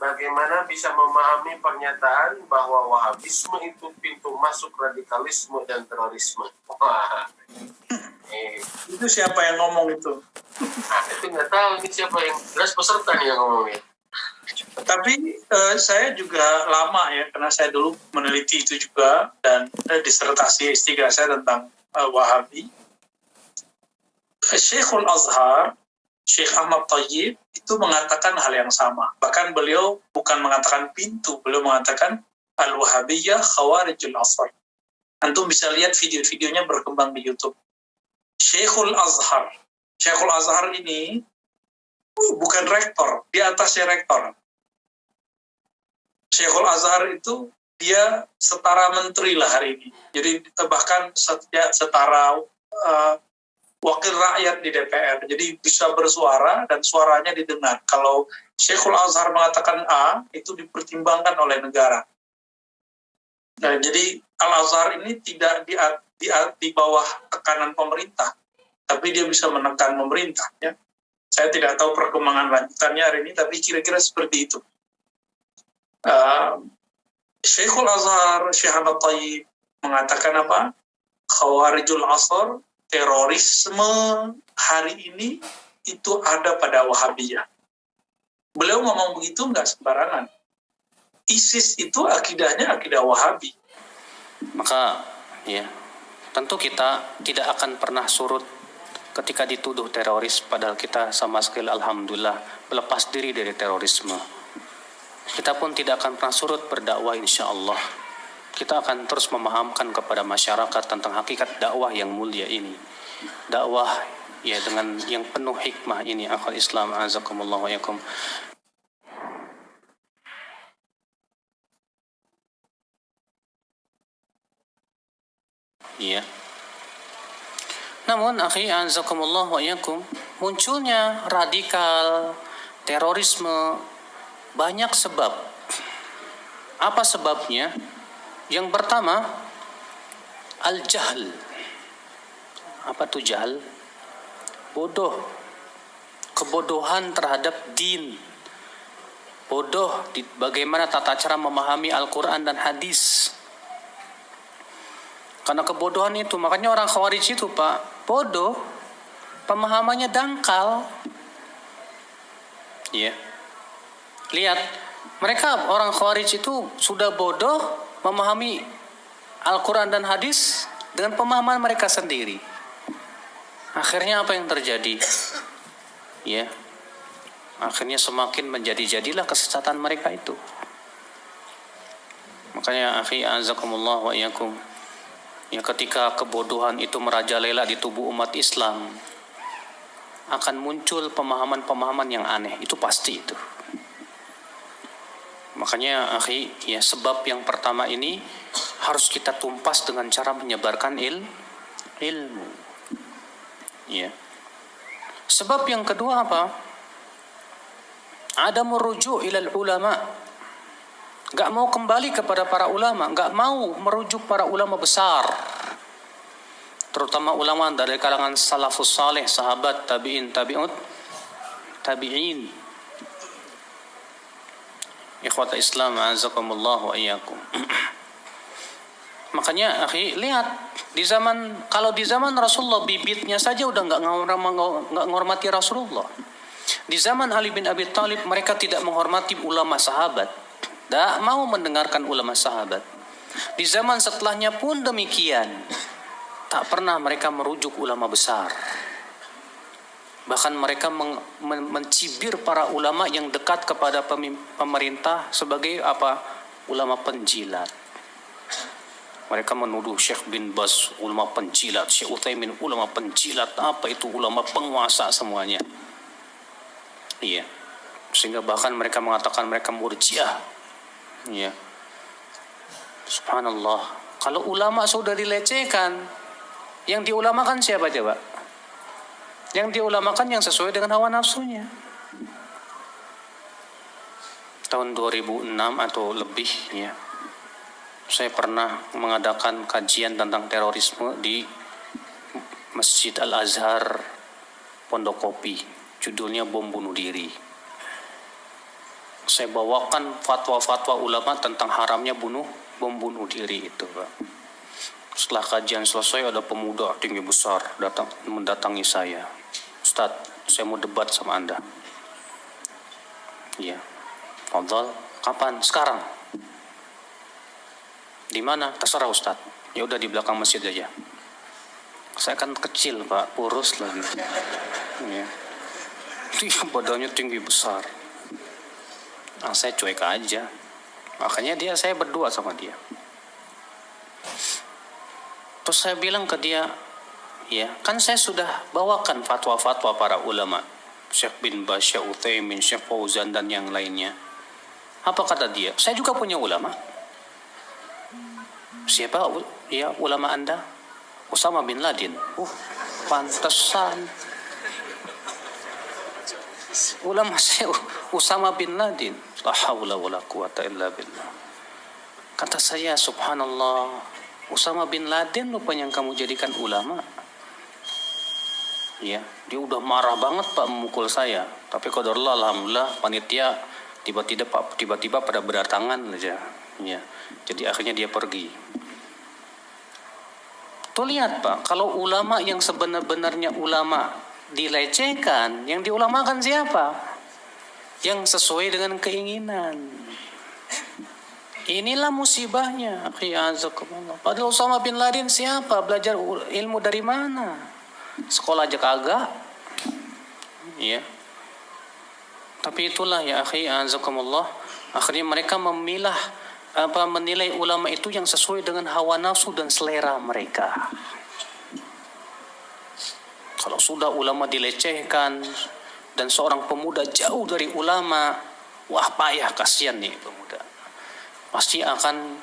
bagaimana bisa memahami pernyataan bahwa Wahabisme itu pintu masuk radikalisme dan terorisme? Wah, itu siapa yang ngomong itu? Itu nggak tahu ini siapa yang jelas peserta nih yang ngomongnya. Tapi saya juga lama ya, karena saya dulu meneliti itu juga, dan disertasi S3 saya tentang Wahabi. Syekhul Azhar, Syekh Ahmad Thayyib, itu mengatakan hal yang sama. Bahkan beliau bukan mengatakan pintu, beliau mengatakan Al-Wahabiyyah Khawarijul Asr. Antum bisa lihat video-videonya berkembang di YouTube. Syekhul Azhar ini bukan rektor, di atasnya rektor. Syekhul Azhar itu dia setara menteri lah hari ini. Jadi bahkan setara wakil rakyat di DPR. Jadi bisa bersuara dan suaranya didengar. Kalau Syekhul Azhar mengatakan A, itu dipertimbangkan oleh negara. Nah, jadi Al-Azhar ini tidak di bawah tekanan pemerintah, tapi dia bisa menekan pemerintah. Ya. Saya tidak tahu perkembangan lanjutannya hari ini, tapi kira-kira seperti itu. Syekhul Azhar, Syekh Ahmad Thayyib mengatakan apa? Khawarijul Asr, terorisme hari ini itu ada pada Wahabiyah. Beliau ngomong begitu nggak sembarangan. ISIS itu akidahnya akidah Wahabi. Maka ya, tentu kita tidak akan pernah surut ketika dituduh teroris, padahal kita sama sekali alhamdulillah melepas diri dari terorisme. Kita pun tidak akan pernah surut berdakwah, insya Allah. Kita akan terus memahamkan kepada masyarakat tentang hakikat dakwah yang mulia ini. Dakwah ya dengan yang penuh hikmah ini, akhwal Islam, azakumullah wa yakum. Ya. Namun akhi azakumullah wa yakum, munculnya radikal, terorisme, banyak sebab. Apa sebabnya? Yang pertama, al-jahl. Apa itu jahl? Bodoh. Kebodohan terhadap din. Bodoh di bagaimana tata cara memahami Al-Quran dan hadis. Karena kebodohan itu, makanya orang Khawarij itu Pak, bodoh. Pemahamannya dangkal. Ya. Lihat, mereka orang Khawarij itu sudah bodoh memahami Al-Quran dan hadis dengan pemahaman mereka sendiri. Akhirnya apa yang terjadi? Ya, akhirnya semakin menjadi-jadilah kesesatan mereka itu. Makanya akhi azakumullah wa iyakum, ya ketika kebodohan itu merajalela di tubuh umat Islam, akan muncul pemahaman-pemahaman yang aneh, itu pasti itu. Makanya akhi, ya sebab yang pertama ini harus kita tumpas dengan cara menyebarkan ilmu. Ya. Sebab yang kedua apa? Ada merujuk ilal ulama. Gak mau kembali kepada para ulama, gak mau merujuk para ulama besar. Terutama ulama dari kalangan salafus saleh, sahabat, tabi'in, tabi'in. Ikhwata Islam, azakumullah wa iyyakum. Makanya akhi, lihat kalau di zaman Rasulullah bibitnya saja udah nggak menghormati Rasulullah. Di zaman Ali bin Abi Thalib mereka tidak menghormati ulama sahabat, tidak mau mendengarkan ulama sahabat. Di zaman setelahnya pun demikian, tak pernah mereka merujuk ulama besar. Bahkan mereka mencibir para ulama yang dekat kepada pemerintah sebagai apa? Ulama penjilat. Mereka menuduh Syekh bin Baz ulama penjilat, Syekh Utsaimin ulama penjilat, apa itu ulama penguasa semuanya. Iya. Sehingga bahkan mereka mengatakan mereka murjiah. Iya. Subhanallah. Kalau ulama sudah dilecehkan, yang diulamakan siapa coba? Yang diulamakan yang sesuai dengan hawa nafsunya. Tahun 2006 atau lebih ya, saya pernah mengadakan kajian tentang terorisme di Masjid Saya bawakan fatwa-fatwa ulama tentang haramnya membunuh diri itu, Pak. Setelah kajian selesai, ada pemuda tinggi besar mendatangi saya. Ustadz, saya mau debat sama Anda. Iya. Fadhal, kapan? Sekarang. Di mana? Terserah Ustadz. Ya udah di belakang masjid aja. Saya kan kecil, Pak, kurus lagi. Ya. Dia badannya tinggi besar. Nah, saya cuek aja. Makanya saya berdua sama dia. Terus saya bilang ke dia, ya, kan saya sudah bawakan fatwa-fatwa para ulama, Syekh bin Baz, Syekh Utsaimin, Syekh Fauzan dan yang lainnya. Apa kata dia? Saya juga punya ulama. Siapa? Ya, ulama Anda? Usama bin Laden. Pantesan. Ulama saya Usama bin Laden. La haula wala quwata illa billah. Kata saya, subhanallah, Usama bin Laden rupanya yang kamu jadikan ulama. Ya, dia udah marah banget Pak memukul saya. Tapi qadarullah, alhamdulillah, panitia tiba-tiba pada berdatangan aja. Ya, jadi akhirnya dia pergi. Tuh lihat Pak, kalau ulama yang sebenar-benarnya ulama dilecehkan, yang diulamakan siapa? Yang sesuai dengan keinginan. Inilah musibahnya. Padahal Usama bin Laden siapa? Belajar ilmu dari mana? Sekolah aja kagak. Ya. Tapi itulah ya akhi, azakumullah. Akhirnya mereka menilai ulama itu yang sesuai dengan hawa nafsu dan selera mereka. Kalau sudah ulama dilecehkan dan seorang pemuda jauh dari ulama, wah payah, kasihan nih pemuda. Pasti akan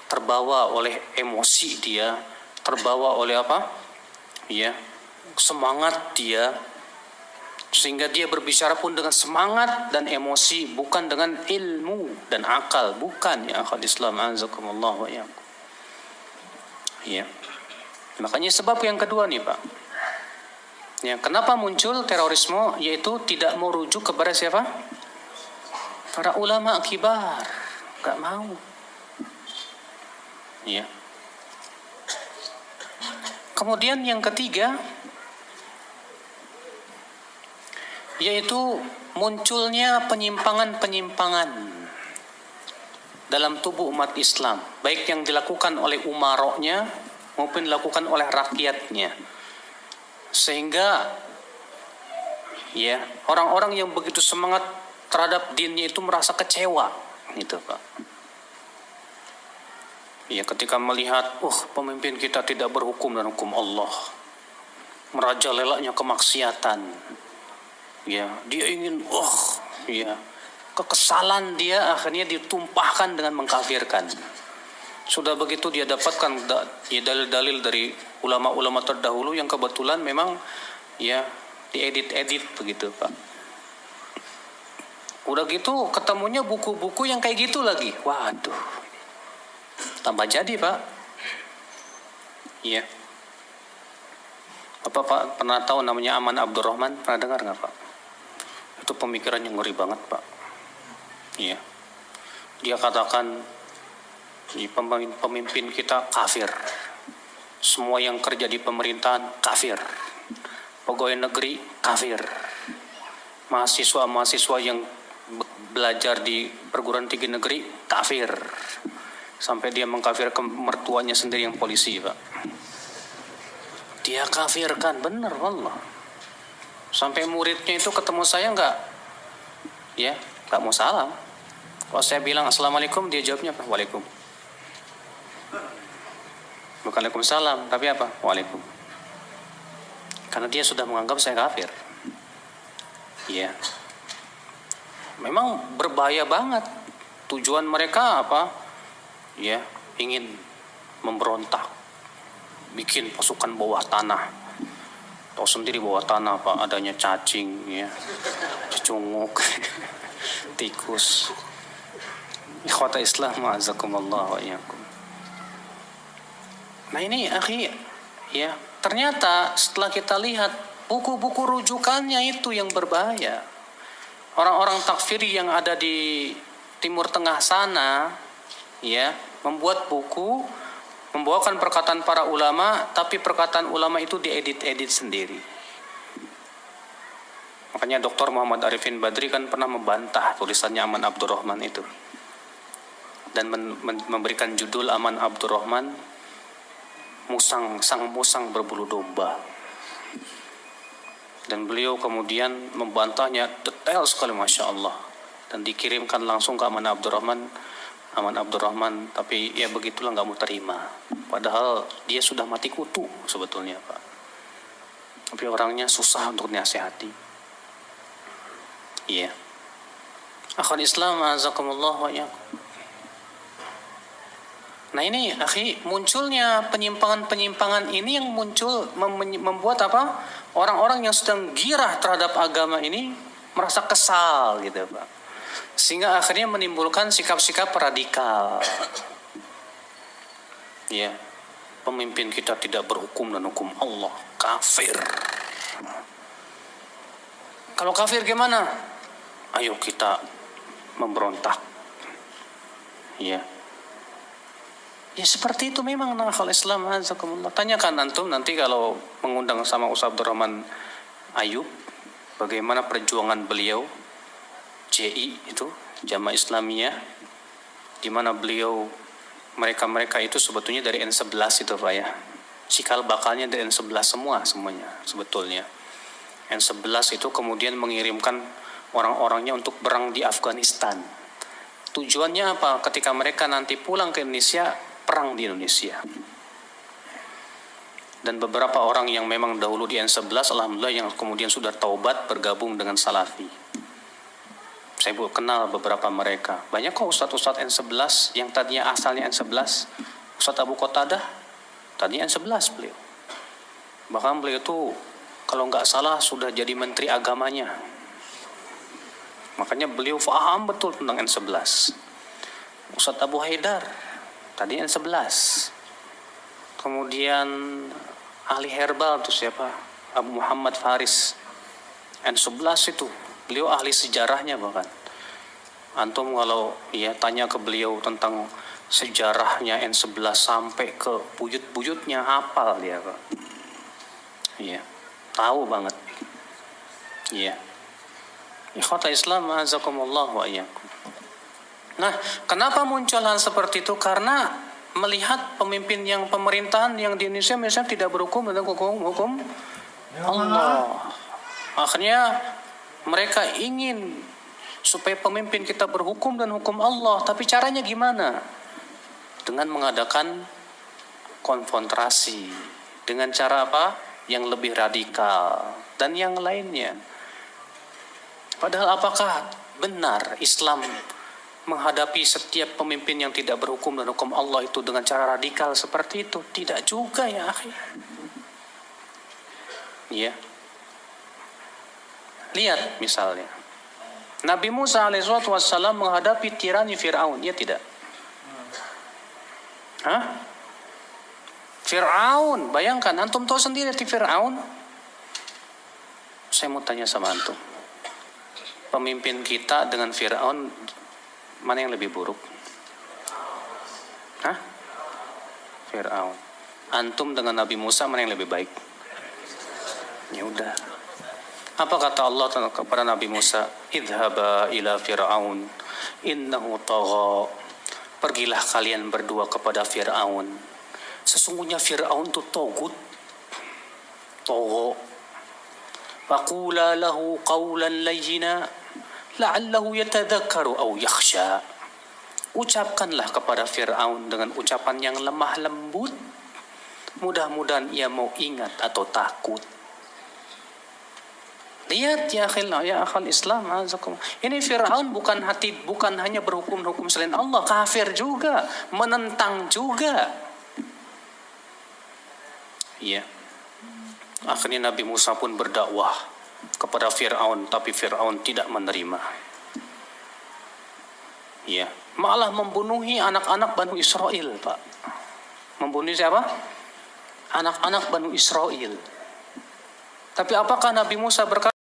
terbawa oleh emosi dia, terbawa oleh apa? Ya, semangat dia, sehingga dia berbicara pun dengan semangat dan emosi, bukan dengan ilmu dan akal, bukan ya akhwat Islam, azakumullah wa iyyakum. Ya. Makanya sebab yang kedua nih Pak. Ya, kenapa muncul terorisme? Yaitu tidak mau rujuk kepada siapa? Para ulama kibar. Gak mau. Ya. Kemudian yang ketiga, yaitu munculnya penyimpangan-penyimpangan dalam tubuh umat Islam, baik yang dilakukan oleh umaroknya maupun dilakukan oleh rakyatnya, sehingga ya orang-orang yang begitu semangat terhadap dinnya itu merasa kecewa, gitu Pak. Ya, ketika melihat, pemimpin kita tidak berhukum dan hukum Allah, merajalelanya kemaksiatan. Ya, dia ingin, kekesalan dia akhirnya ditumpahkan dengan mengkafirkan. Sudah begitu dia dapatkan dalil-dalil dari ulama-ulama terdahulu yang kebetulan memang ya diedit-edit begitu Pak. Udah gitu ketemunya buku-buku yang kayak gitu lagi. Waduh. Tambah jadi Pak. Iya. Bapak Pak pernah tahu namanya Aman Abdurrahman? Pernah dengar nggak Pak? Itu pemikirannya ngeri banget Pak. Iya. Dia katakan pemimpin kita kafir. Semua yang kerja di pemerintahan kafir. Pegawai negeri kafir. Mahasiswa yang belajar di perguruan tinggi negeri kafir. Sampai dia mengkafirkan mertuanya sendiri yang polisi Pak. Dia kafirkan, benar wallah. Sampai muridnya itu ketemu saya nggak mau salam. Kalau saya bilang assalamualaikum, dia jawabnya apa? Waalaikum. Bukan waalaikumsalam, tapi apa? Waalaikum. Karena dia sudah menganggap saya kafir. Ya. Memang berbahaya banget. Tujuan mereka apa? Ya, ingin memberontak, bikin pasukan bawah tanah. Tahu sendiri bawah tanah Pak, adanya cacing, ya, cecunguk, tikus. Ikhwata Islam, ma'azakumullah wa iyyakum. Nah ini akhi, ya, ternyata setelah kita lihat buku-buku rujukannya itu yang berbahaya. orang-orang takfiri yang ada di Timur Tengah sana, ya, membuat buku, membawakan perkataan para ulama, tapi perkataan ulama itu diedit-edit sendiri. Makanya Dr. Muhammad Arifin Badri kan pernah membantah tulisannya Aman Abdurrahman itu, dan memberikan judul Aman Abdurrahman sang musang berbulu domba. Dan beliau kemudian membantahnya detail sekali, Masya Allah, dan dikirimkan langsung ke Aman Abdurrahman, tapi ya begitulah, nggak mau terima. Padahal dia sudah mati kutu sebetulnya, Pak. Tapi orangnya susah untuk dinasihati. Iya. Akhwat Islam, azakumullah wa iyyakum. Nah ini, akhi, munculnya penyimpangan-penyimpangan ini yang muncul membuat apa? Orang-orang yang sedang girah terhadap agama ini merasa kesal gitu, Pak. Sehingga akhirnya menimbulkan sikap-sikap radikal. Ya, pemimpin kita tidak berhukum dan hukum Allah, kafir. Kalau kafir gimana? Ayo kita memberontak. Ya. Ya seperti itu memang nakal Islam, azakumullah. Tanyakan antum nanti kalau mengundang sama Ustaz Abdurrahman Ayub, bagaimana perjuangan beliau JI itu, Jamaah Islamiyah, di mana beliau, mereka itu sebetulnya dari N11 itu, Pak, ya. Cikal bakalnya dari N11 semuanya sebetulnya. N11 itu kemudian mengirimkan orang-orangnya untuk berang di Afghanistan. Tujuannya apa? Ketika mereka nanti pulang ke Indonesia, perang di Indonesia. Dan beberapa orang yang memang dahulu di N11, alhamdulillah, yang kemudian sudah taubat bergabung dengan Salafi. Saya kenal beberapa mereka. Banyak kok ustadz N11 yang tadinya asalnya N11. Ustadz Abu Qatadah tadinya N11 beliau. Bahkan beliau itu kalau nggak salah sudah jadi menteri agamanya. Makanya beliau paham betul tentang N11. Ustadz Abu Haidar tadi N11. Kemudian ahli herbal itu siapa? Abu Muhammad Faris. N11 itu. Beliau ahli sejarahnya bahkan. Antum kalau ya tanya ke beliau tentang sejarahnya N11 sampai ke buyut-buyutnya, hafal dia, Pak. Iya. Tahu banget. Iya. Ikhwata Islam, azakumullah wa iyyakum. Nah, kenapa muncul hal seperti itu? Karena melihat pemimpin yang pemerintahan yang di Indonesia misalnya tidak berhukum dengan hukum Allah. Akhirnya mereka ingin supaya pemimpin kita berhukum dan hukum Allah. Tapi caranya gimana? Dengan mengadakan konfrontasi. Dengan cara apa? Yang lebih radikal. Dan yang lainnya. Padahal apakah benar Islam menghadapi setiap pemimpin yang tidak berhukum dan hukum Allah itu dengan cara radikal seperti itu? Tidak juga, ya akhi. Ya. Lihat misalnya Nabi Musa alaihissalam menghadapi tirani Fir'aun, ya tidak? Fir'aun, bayangkan, antum tahu sendiri di Fir'aun. Saya mau tanya sama antum, pemimpin kita dengan Fir'aun, mana yang lebih buruk? Fir'aun. Antum dengan Nabi Musa, mana yang lebih baik? Ya udah. Apa kata Allah kepada Nabi Musa? Idhaba ila Fir'aun innahu tagha. Pergilah kalian berdua kepada Fir'aun. Sesungguhnya Fir'aun itu togut. Tagha. Faqula lahu qawlan layyina la'allahu yatadhakkaru aw yakhsha. Ucapkanlah kepada Fir'aun dengan ucapan yang lemah lembut. Mudah-mudahan ia mau ingat atau takut. Lihat ya akhal Islam, ini Fir'aun bukan hanya berhukum selain Allah, kafir juga, menentang juga. Iya. Akhirnya Nabi Musa pun berdakwah kepada Fir'aun, tapi Fir'aun tidak menerima. Iya. Malah membunuhi anak-anak Banu Israel, Pak. Membunuh siapa? Anak-anak Banu Israel. Tapi apakah Nabi Musa berkata